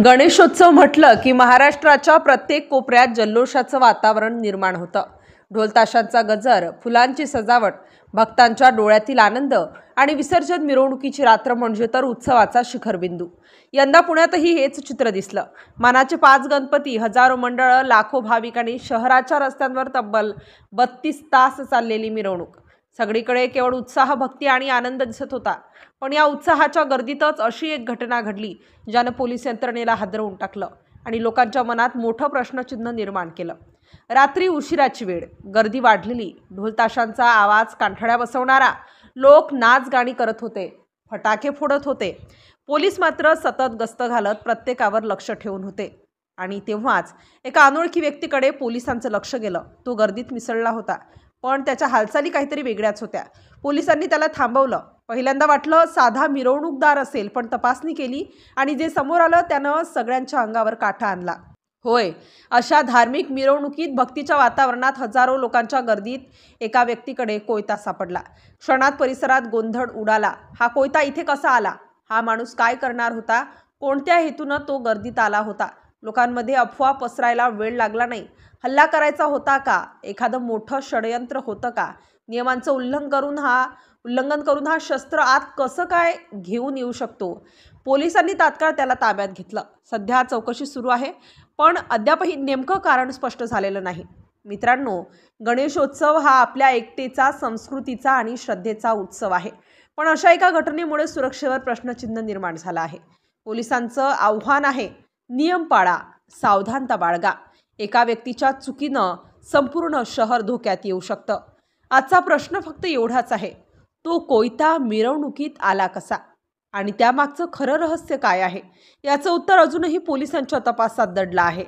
गणेशोत्सव म्हटलं की महाराष्ट्राच्या प्रत्येक कोपऱ्यात जल्लोषाचं वातावरण निर्माण होतं। ढोलताशांचा गजर, फुलांची सजावट, भक्तांच्या डोळ्यातील आनंद आणि विसर्जन मिरवणुकीची रात्र म्हणजे तर उत्सवाचा शिखरबिंदू। यंदा पुण्यातही हेच चित्र दिसलं। मानाचे 5 गणपती, हजारो मंडळं, लाखो भाविकांनी शहराच्या रस्त्यांवर तब्बल 32 तास चाललेली मिरवणूक। सगळीकडे केवळ उत्साह, भक्ती आणि आनंद दिसत होता। पण या उत्साहाच्या गर्दीतच अशी एक घटना घडली ज्यानं पोलीस यंत्रणेला हादरवून टाकलं आणि लोकांच्या मनात मोठं प्रश्नचिन्ह निर्माण केलं। रात्री उशिराची वेळ, गर्दी वाढलेली, ढोलताशांचा आवाज कानठळ्या बसवणारा, लोक नाच गाणी करत होते, फटाके फोडत होते। पोलीस मात्र सतत गस्त घालत प्रत्येकावर लक्ष ठेवून होते। आणि तेव्हाच एका अनोळखी व्यक्तीकडे पोलिसांचं लक्ष गेलं। तो गर्दीत मिसळला होता, पण त्याच्या हालचाली काहीतरी वेगळ्याच होत्या। पोलिसांनी त्याला थांबवलं। पहिल्यांदा वाटलं साधा मिरवणूकदार असेल, पण तपासणी केली आणि जे समोर आलं त्यानं सगळ्यांच्या अंगावर काटा आणला। होय, अशा धार्मिक मिरवणुकीत, भक्तीच्या वातावरणात, हजारो लोकांच्या गर्दीत एका व्यक्तीकडे कोयता सापडला। क्षणात परिसरात गोंधळ उडाला। हा कोयता इथे कसा आला? हा माणूस काय करणार होता? कोणत्या हेतूनं तो गर्दीत आला होता? लोकांमध्ये अफवा पसरायला वेळ लागला नाही। हल्ला करायचा होता का? एखादं मोठं षडयंत्र होतं का? नियमांचं उल्लंघन करून हा शस्त्र आत कसं काय घेऊन येऊ शकतो? पोलिसांनी तात्काळ त्याला ताब्यात घेतलं। सध्या चौकशी सुरू आहे, पण अद्यापही नेमकं कारण स्पष्ट झालेलं नाही। मित्रांनो, गणेशोत्सव हा आपल्या एकतेचा, संस्कृतीचा आणि श्रद्धेचा उत्सव आहे। पण अशा एका घटनेमुळे सुरक्षेवर प्रश्नचिन्ह निर्माण झालं आहे। पोलिसांचं आव्हान आहे, नियम पाळा, सावधानता बाळगा। एका व्यक्तीच्या चुकीनं संपूर्ण शहर धोक्यात येऊ शकतं। आजचा प्रश्न फक्त एवढाच आहे, तो कोयता मिरवणुकीत आला कसा? आणि त्यामागचं खरं रहस्य काय आहे? याचं उत्तर अजूनही पोलिसांच्या तपासात दडलं आहे।